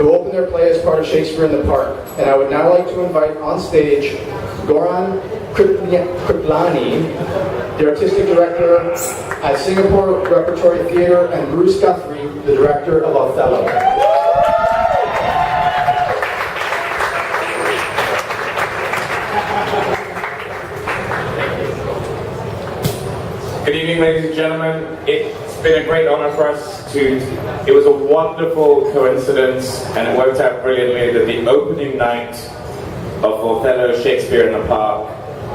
who opened their play as part of Shakespeare in the Park. And I would now like to invite on stage Goran Kriplani, the artistic director at Singapore Repertory Theatre, and Bruce Guthrie, the director of Othello. Good evening, ladies and gentlemen. It's been a great honor for us it was a wonderful coincidence, and it worked out brilliantly that the opening night of Othello Shakespeare in the Park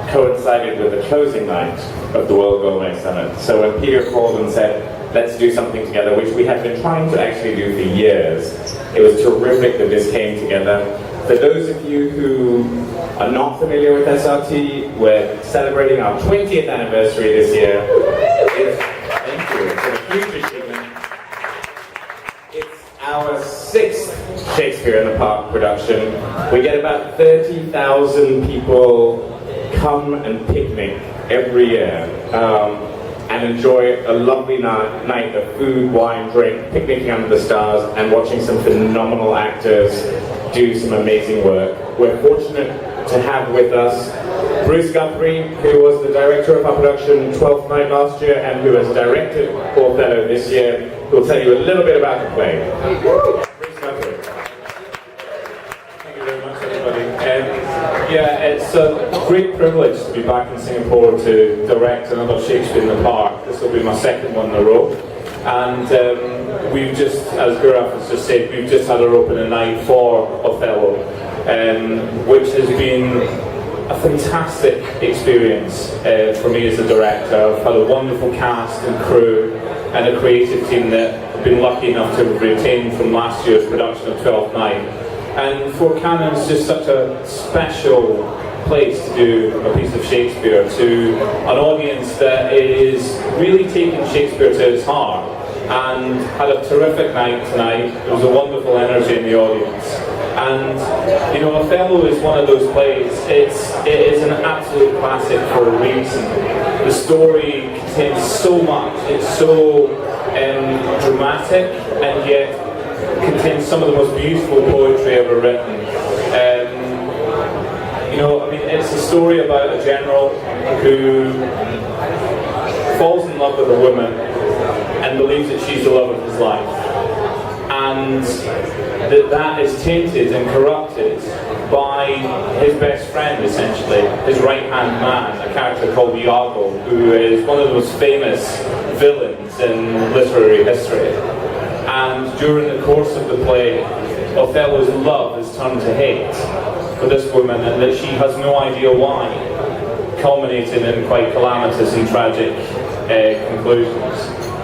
coincided with the closing night of the World Gourmet Summit. So when Peter called and said, let's do something together, which we had been trying to actually do for years, it was terrific that this came together. For those of you who are not familiar with SRT, we're celebrating our 20th anniversary this year. Thank you. It's a huge achievement. It's our 6th Shakespeare in the Park production. We get about 30,000 people come and picnic every year and enjoy a lovely night of food, wine, drink, picnicking under the stars, and watching some phenomenal actors do some amazing work. We're fortunate to have with us Bruce Guthrie, who was the director of our production 12th Night last year and who has directed Othello this year, who will tell you a little bit about the play. Bruce Guthrie. Thank you very much, everybody. Yeah, it's a great privilege to be back in Singapore to direct another Shakespeare in the Park. This will be my 2nd one in a row. And we've just, as Gaurav has just said, we've just had our opening night for Othello, which has been a fantastic experience for me as a director. I've had a wonderful cast and crew and a creative team that I've been lucky enough to retain from last year's production of 12th Night. And for Canon, it's just such a special place to do a piece of Shakespeare to an audience that is really taking Shakespeare to its heart, and had a terrific night tonight. There was a wonderful energy in the audience. And, you know, Othello is one of those plays, it is an absolute classic for a reason. The story contains so much, it's so dramatic, and yet contains some of the most beautiful poetry ever written. You know, I mean, it's a story about a general who falls in love with a woman and believes that she's the love of his life. And that is tainted and corrupted by his best friend, essentially, his right-hand man, a character called Iago, who is one of the most famous villains in literary history. And during the course of the play, Othello's love is turned to hate for this woman, and that she has no idea why, culminating in quite calamitous and tragic conclusions.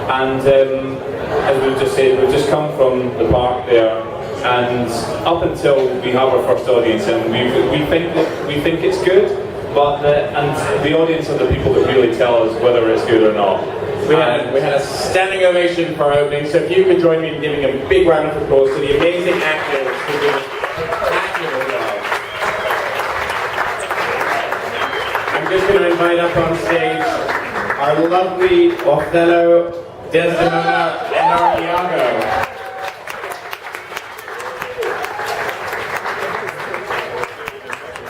And as we've just said, we've just come from the park there, and up until we have our first audience, and we think it's good, but the audience are the people that really tell us whether it's good or not. We had a standing ovation for our opening, so if you could join me in giving a big round of applause to the amazing actors who did a spectacular job. I'm just going to invite up on stage our lovely Othello, Desdemona, and our Iago.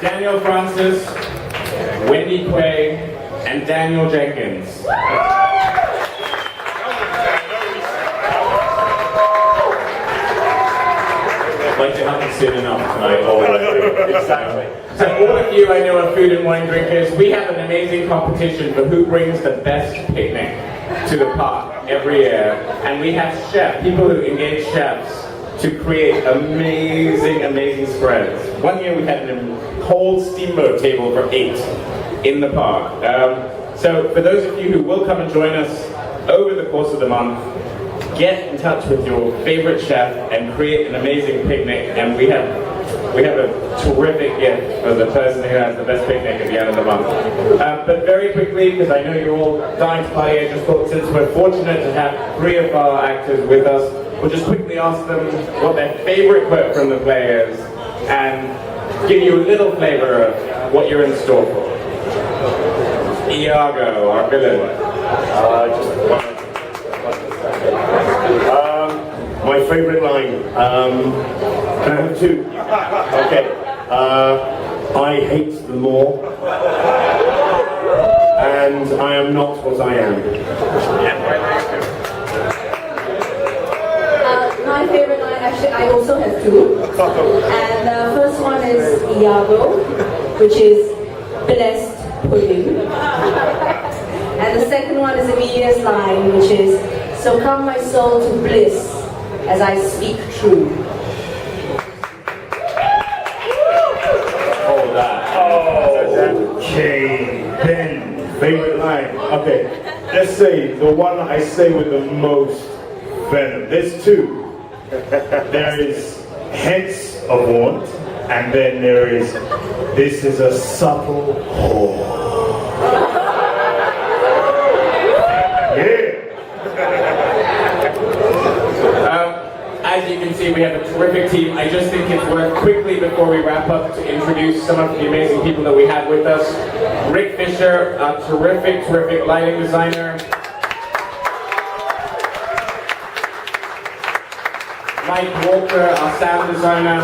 Daniel Francis, Wendy Quay, and Daniel Jenkins. Like you haven't seen enough tonight already. Exactly. So all of you I know are food and wine drinkers. We have an amazing competition for who brings the best picnic to the park every year. And we have people who engage chefs to create amazing spreads. One year we had a whole steamboat table for 8 in the park. So for those of you who will come and join us over the course of the month, get in touch with your favorite chef and create an amazing picnic, and we have a terrific gift for the person who has the best picnic at the end of the month. But very quickly, because I know you're all dying to party, I just thought since we're fortunate to have 3 of our actors with us, we'll just quickly ask them what their favorite quote from the play is, and give you a little flavor of what you're in store for. Iago, our villain. My favourite line. Can I have two? Okay. I hate the law. And I am not what I am. My favorite line, actually, I also have two. And the first one is Iago, which is blessed pudding. And the second one is Emilia's line, which is, so come my soul to bliss as I speak true. Oh, that. Okay, then, favorite line. Okay, let's say the one I say with the most venom. There's two. There is hence a want, and then there is this is a subtle whore. Yeah. As you can see, we have a terrific team. I just think it's worth quickly before we wrap up to introduce some of the amazing people that we have with us. Rick Fisher, a terrific lighting designer. Mike Walker, our sound designer.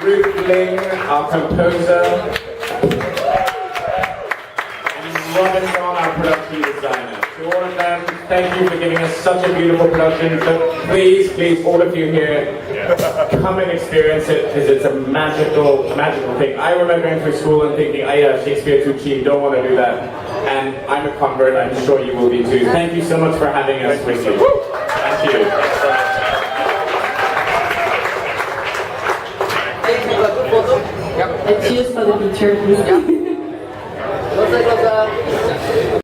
Ruth Ling, our composer. And Robin John, our production designer. To all of them, thank you for giving us such a beautiful production. So please, all of you here, come and experience it, because it's a magical thing. I remember going through school and thinking, Shakespeare too cheap, don't want to do that. And I'm a convert, I'm sure you will be too. Thank you so much for having us with you. Thank you. And cheers for the picture, please.